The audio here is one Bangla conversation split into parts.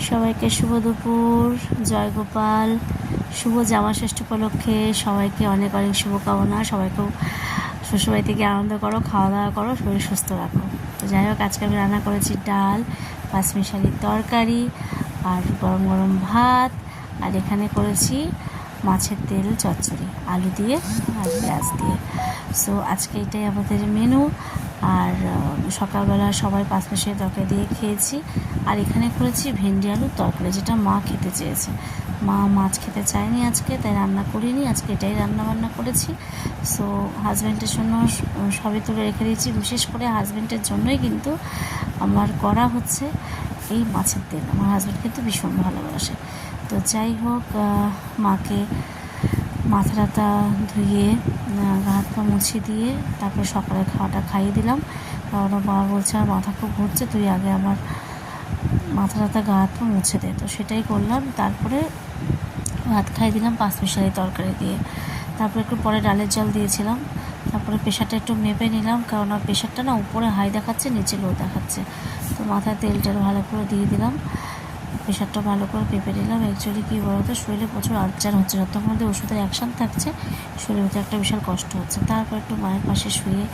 সবাইকে শুভ দুপুর, জয় গোপাল। শুভ জামা ষষ্ঠী উপলক্ষে সবাইকে অনেক অনেক শুভকামনা। সবাইকেও শ্বশুরবাড়ি থেকে আনন্দ করো, খাওয়া দাওয়া করো, শরীর সুস্থ রাখো। তো যাই হোক, আজকে আমি রান্না করেছি ডাল, পাঁচমিশালির তরকারি, আর গরম গরম ভাত, আর এখানে করেছি মাছের তেল চচ্চড়ি আলু দিয়ে আর পেঁয়াজ দিয়ে। সো আজকে এটাই আমাদের মেনু। আর সকালবেলা সবাই পাঁচমিশালি তরকারি দিয়ে খেয়েছি। আর এখানে করেছি ভেন্ডি আলুর তরকারি, যেটা মা খেতে চেয়েছে। মা মাছ খেতে চায়নি আজকে, তাই রান্না করিনি। আজকে এটাই রান্না করেছি। সো হাজব্যান্ডের জন্য সবই তুলে রেখে দিয়েছি। বিশেষ করে হাজব্যান্ডের জন্যই কিন্তু আমার করা হচ্ছে এই মাছের তেল। আমার হাজব্যান্ড কিন্তু ভীষণ ভালোবাসে। তো যাই হোক, মাকে মাথা টাথা ধুয়ে গা হাত পা মুছিয়ে দিয়ে তারপরে সকালে খাওয়াটা খাইয়ে দিলাম। কারণ মা বলছে আর মাথা খুব ঘুরছে, তুই আগে আমার মাথা টাথা গা হাত পা মুছে দে। তো সেটাই করলাম। তারপরে ভাত খাইয়ে দিলাম পাঁচমিশালি তরকারি দিয়ে। তারপরে একটু পরে ডালের জল দিয়েছিলাম। তারপরে প্রেশারটা একটু মেপে নিলাম, কারণ প্রেশারটা না উপরে হাই দেখাচ্ছে, নিচে লো দেখাচ্ছে। তো মাথায় তেলটা ভালো করে দিয়ে দিলাম, প্রেশারটা ভালো করে পেপে নিলাম। অ্যাকচুয়ালি কী বলতো, শরীরে প্রচুর আলচান হচ্ছে, যতক্ষণ মধ্যে ওষুধের অ্যাকশান থাকছে শরীরের মধ্যে একটা বিশাল কষ্ট হচ্ছে। তারপর একটু মায়ের পাশে শুয়ে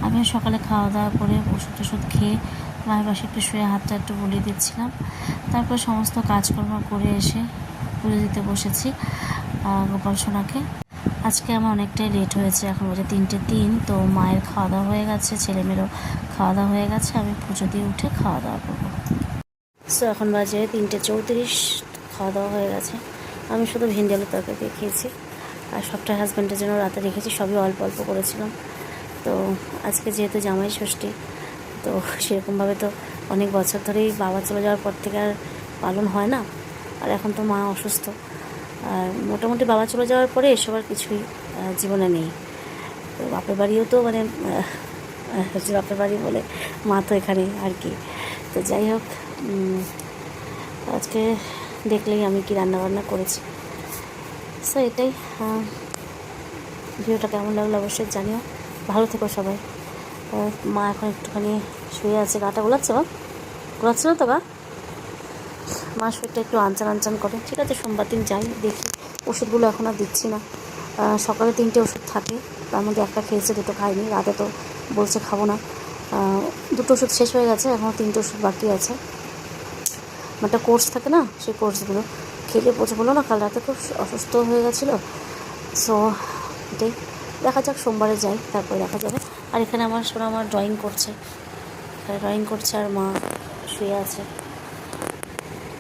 আমিও সকালে খাওয়া দাওয়া করে ওষুধ খেয়ে মায়ের পাশে একটু শুয়ে হাতটা একটু বুলিয়ে দিচ্ছিলাম। তারপর সমস্ত কাজকর্ম করে এসে পুজো দিতে বসেছি গোপাল সোনাকে। আজকে আমার অনেকটাই লেট হয়েছে, এখন বাজে 3:03। তো মায়ের খাওয়া দাওয়া হয়ে গেছে, ছেলেমেয়েরও খাওয়া দাওয়া হয়ে গেছে। আমি পুজো দিয়ে উঠে খাওয়া দাওয়া করবো। সো এখন বাজে 3:34, খাওয়া দাওয়া হয়ে গেছে। আমি শুধু ভেন্ডি আলুর তরকারি দিয়ে খেয়েছি, আর সবটা হাজব্যান্ডের জন্য রাতে রেখেছি। সবই অল্প অল্প করেছিলাম। তো আজকে যেহেতু জামাই ষষ্ঠী, তো সেরকমভাবে তো অনেক বছর ধরেই বাবা চলে যাওয়ার পর থেকে আর পালন হয় না। আর এখন তো মা অসুস্থ, আর মোটামুটি বাবা চলে যাওয়ার পরে এসব আর কিছুই জীবনে নেই। তো বাপের বাড়িও তো মানে বাপের বাড়ি বলে মা তো এখানে আর কি। তো যাই হোক, আজকে দেখলেই আমি কি রান্নাবান্না করেছি। সো এটাই। ভিডিওটা কেমন লাগলো অবশ্যই জানিও। ভালো থেকো সবাই। মা এখন একটুখানি শুয়ে আছে, গাটা গোলাচ্ছে। বা গোলাচ্ছে না তো গা? মা শরীরটা একটু আনচান করে। ঠিক আছে, সোমবার দিন যাই, দেখি। ওষুধগুলো এখন আর দিচ্ছি না। সকালে 3টে ওষুধ থাকে, তার মধ্যে একটা খেয়েছে, 2টো খাইনি। রাতে তো বলছে খাবো না। 2টো ওষুধ শেষ হয়ে গেছে, এখনও 3টে ওষুধ বাকি আছে। একটা কোর্স থাকে না, সেই কোর্সগুলো খেলে বললো না, কাল রাতে খুব অসুস্থ হয়ে গেছিলো। সো এটাই, দেখা যাক, সোমবারে যাই, তারপরে দেখা যাবে। আর এখানে আমার ড্রয়িং করছে, আর মা শুয়ে আছে।